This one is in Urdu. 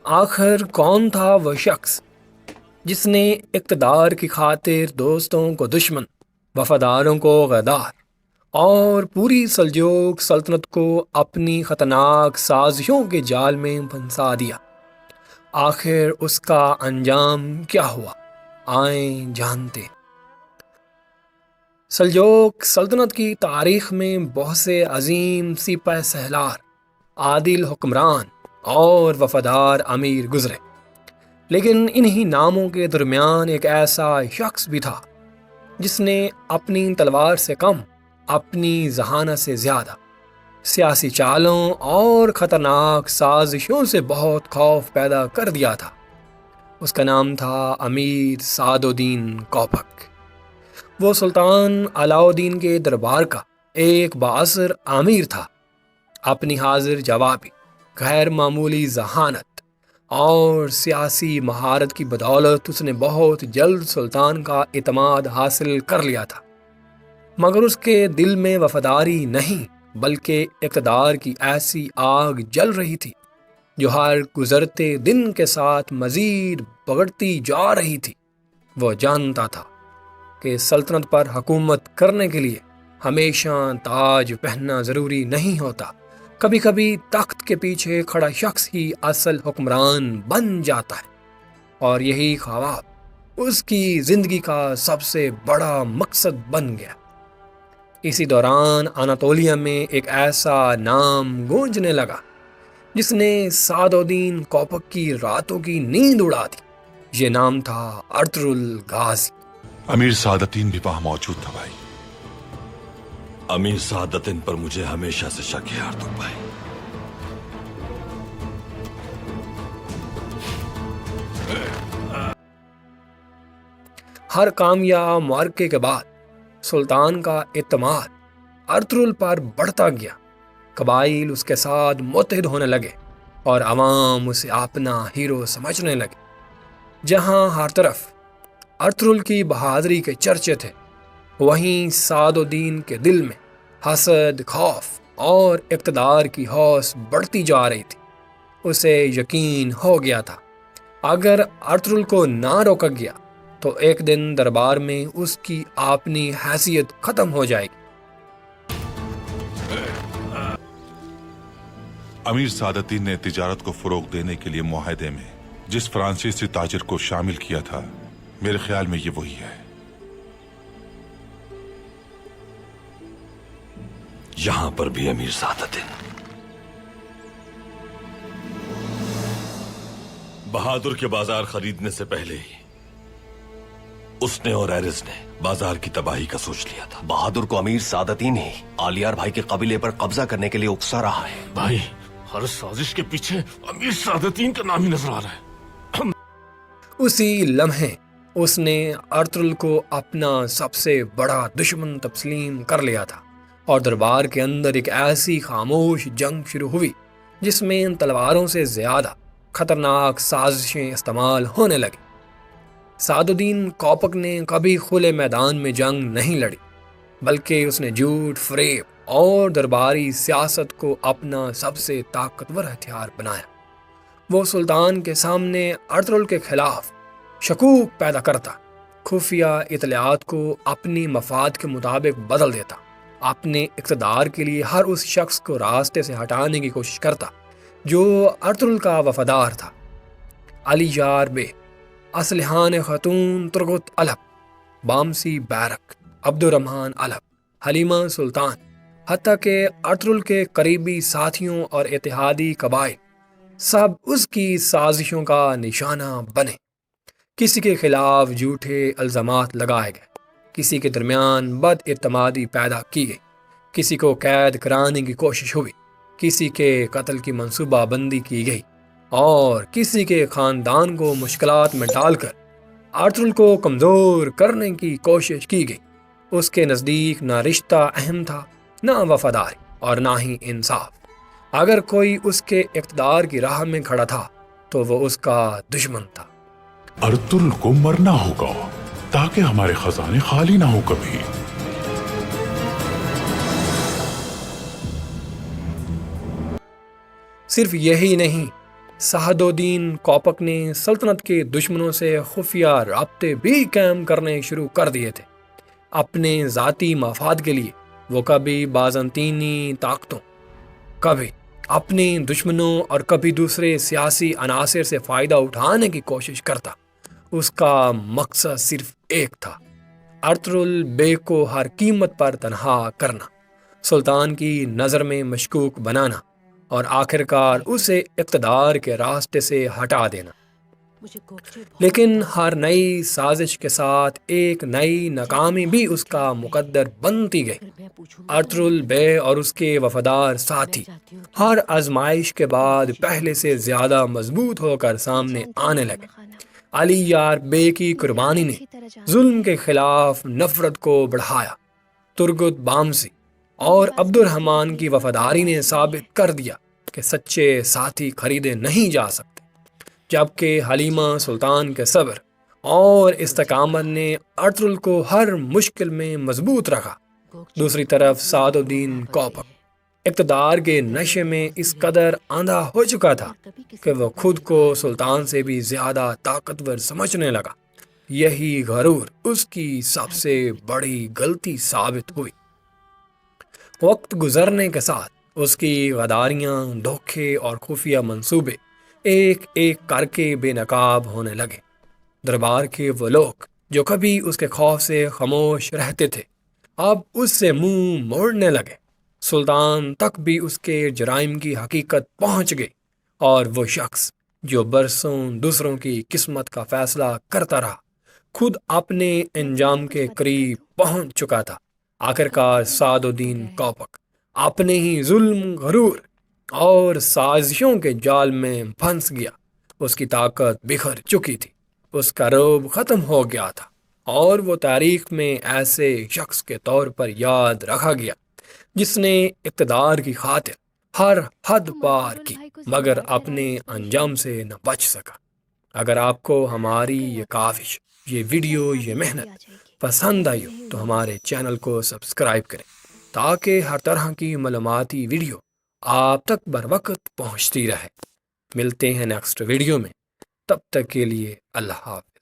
آخر کون تھا وہ شخص جس نے اقتدار کی خاطر دوستوں کو دشمن، وفاداروں کو غدار اور پوری سلجوق سلطنت کو اپنی خطرناک سازشوں کے جال میں پھنسا دیا؟ آخر اس کا انجام کیا ہوا؟ آئیں جانتے ہیں۔ سلجوق سلطنت کی تاریخ میں بہت سے عظیم سپہ سالار، عادل حکمران اور وفادار امیر گزرے، لیکن انہی ناموں کے درمیان ایک ایسا شخص بھی تھا جس نے اپنی تلوار سے کم، اپنی ذہانت سے زیادہ، سیاسی چالوں اور خطرناک سازشوں سے بہت خوف پیدا کر دیا تھا۔ اس کا نام تھا امیر سعد الدین کوپک۔ وہ سلطان علاؤ الدین کے دربار کا ایک بااثر امیر تھا۔ اپنی حاضر جوابی، غیر معمولی ذہانت اور سیاسی مہارت کی بدولت اس نے بہت جلد سلطان کا اعتماد حاصل کر لیا تھا، مگر اس کے دل میں وفاداری نہیں بلکہ اقتدار کی ایسی آگ جل رہی تھی جو ہر گزرتے دن کے ساتھ مزید بڑھتی جا رہی تھی۔ وہ جانتا تھا کہ سلطنت پر حکومت کرنے کے لیے ہمیشہ تاج پہننا ضروری نہیں ہوتا، کبھی کبھی تخت کے پیچھے کھڑا شخص ہی اصل حکمران بن جاتا ہے، اور یہی خواب اس کی زندگی کا سب سے بڑا مقصد بن گیا۔ اسی دوران اناطولیہ میں ایک ایسا نام گونجنے لگا جس نے سعد الدین کوپک کی راتوں کی نیند اڑا دی۔ یہ نام تھا ارطغرل غازی۔ امیر سعادتین بھی وہاں موجود تھا بھائی۔ امیر سعادتین پر مجھے ہمیشہ سے شک ہے ارطغرل بھائی۔ ہر کامیاب معرکے کے بعد سلطان کا اعتماد ارطغرل پر بڑھتا گیا۔ قبائل اس کے ساتھ متحد ہونے لگے اور عوام اسے اپنا ہیرو سمجھنے لگے۔ جہاں ہر طرف ارطغرل کی بہادری کے چرچے تھے، وہیں سعد الدین کے دل میں حسد، خوف اور اقتدار کی ہوس بڑھتی جا رہی تھی۔ اسے یقین ہو گیا تھا اگر ارطغرل کو نہ روکا گیا تو ایک دن دربار میں اس کی اپنی حیثیت ختم ہو جائے گی۔ امیر سعادتین نے تجارت کو فروغ دینے کے لیے معاہدے میں جس فرانسیسی تاجر کو شامل کیا تھا، میرے خیال میں یہ وہی ہے۔ یہاں پر بھی امیر سعادتین۔ بہادر کے بازار خریدنے سے پہلے ہی اس نے اور ایرز نے بازار کی تباہی کا سوچ لیا تھا۔ بہادر کو امیر سعادتین ہی آلیار بھائی کے قبیلے پر قبضہ کرنے کے لیے اکسا رہا ہے۔ بھائی، ہر سازش کے پیچھے امیر سعادتین کا نام ہی نظر آ رہا ہے۔ اسی لمحے اس نے ارطغرل کو اپنا سب سے بڑا دشمن تسلیم کر لیا تھا، اور دربار کے اندر ایک ایسی خاموش جنگ شروع ہوئی جس میں ان تلواروں سے زیادہ خطرناک سازشیں استعمال ہونے لگیں۔ سعد الدین کوپک نے کبھی کھلے میدان میں جنگ نہیں لڑی، بلکہ اس نے جھوٹ، فریب اور درباری سیاست کو اپنا سب سے طاقتور ہتھیار بنایا۔ وہ سلطان کے سامنے ارطغرل کے خلاف شکوک پیدا کرتا، خفیہ اطلاعات کو اپنی مفاد کے مطابق بدل دیتا، اپنے اقتدار کے لیے ہر اس شخص کو راستے سے ہٹانے کی کوشش کرتا جو ارطغرل کا وفادار تھا۔ علی یار بے، اسلحان خاتون ترگت علب، بامسی بیرک، عبد الرحمن علب، حلیمہ سلطان، حتیٰ کہ ارطغرل کے قریبی ساتھیوں اور اتحادی قبائل سب اس کی سازشوں کا نشانہ بنے۔ کسی کے خلاف جھوٹے الزامات لگائے گئے، کسی کے درمیان بد اعتمادی پیدا کی گئی، کسی کو قید کرانے کی کوشش ہوئی، کسی کے قتل کی منصوبہ بندی کی گئی، اور کسی کے خاندان کو مشکلات میں ڈال کر ارطغرل کو کمزور کرنے کی کوشش کی گئی۔ اس کے نزدیک نہ رشتہ اہم تھا، نہ وفاداری، اور نہ ہی انصاف۔ اگر کوئی اس کے اقتدار کی راہ میں کھڑا تھا تو وہ اس کا دشمن تھا۔ ارطغرل کو مرنا ہوگا تاکہ ہمارے خزانے خالی نہ ہو کبھی۔ صرف یہی نہیں، سعد الدین کوپک نے سلطنت کے دشمنوں سے خفیہ رابطے بھی قائم کرنے شروع کر دیے تھے۔ اپنے ذاتی مفاد کے لیے وہ کبھی بازنطینی طاقتوں، کبھی اپنے دشمنوں اور کبھی دوسرے سیاسی عناصر سے فائدہ اٹھانے کی کوشش کرتا۔ اس کا مقصد صرف ایک تھا، ارطغرل بیگ کو ہر قیمت پر تنہا کرنا، سلطان کی نظر میں مشکوک بنانا اور آخرکار اسے اقتدار کے راستے سے ہٹا دینا۔ لیکن ہر نئی سازش کے ساتھ ایک نئی ناکامی بھی اس کا مقدر بنتی گئی۔ ارطغرل بے اور اس کے وفادار ساتھی ہر آزمائش کے بعد پہلے سے زیادہ مضبوط ہو کر سامنے آنے لگے۔ علی یار بے کی قربانی نے ظلم کے خلاف نفرت کو بڑھایا۔ ترگت بامسی اور عبد الرحمن کی وفاداری نے ثابت کر دیا کہ سچے ساتھی خریدے نہیں جا سکتے، جبکہ حلیمہ سلطان کے صبر اور استقامت نے ارطغرل کو ہر مشکل میں مضبوط رکھا۔ دوسری طرف سعد الدین کوپک اقتدار کے نشے میں اس قدر آندھا ہو چکا تھا کہ وہ خود کو سلطان سے بھی زیادہ طاقتور سمجھنے لگا۔ یہی غرور اس کی سب سے بڑی غلطی ثابت ہوئی۔ وقت گزرنے کے ساتھ اس کی غداریاں، دھوکے اور خفیہ منصوبے ایک ایک کر کے بے نقاب ہونے لگے۔ دربار کے وہ لوگ جو کبھی اس کے خوف سے خاموش رہتے تھے اب اس سے منہ موڑنے لگے۔ سلطان تک بھی اس کے جرائم کی حقیقت پہنچ گئی، اور وہ شخص جو برسوں دوسروں کی قسمت کا فیصلہ کرتا رہا خود اپنے انجام کے قریب پہنچ چکا تھا۔ آخرکار سعد الدین کوپک اپنے ہی ظلم، غرور اور سازشوں کے جال میں پھنس گیا۔ اس کی طاقت بکھر چکی تھی، اس کا رعب ختم ہو گیا تھا، اور وہ تاریخ میں ایسے شخص کے طور پر یاد رکھا گیا جس نے اقتدار کی خاطر ہر حد پار کی مگر اپنے انجام سے نہ بچ سکا۔ اگر آپ کو ہماری یہ کاوش، یہ ویڈیو، یہ محنت پسند آئی ہو تو ہمارے چینل کو سبسکرائب کریں تاکہ ہر طرح کی معلوماتی ویڈیو آپ تک بر وقت پہنچتی رہے۔ ملتے ہیں نیکسٹ ویڈیو میں، تب تک کے لیے اللہ حافظ۔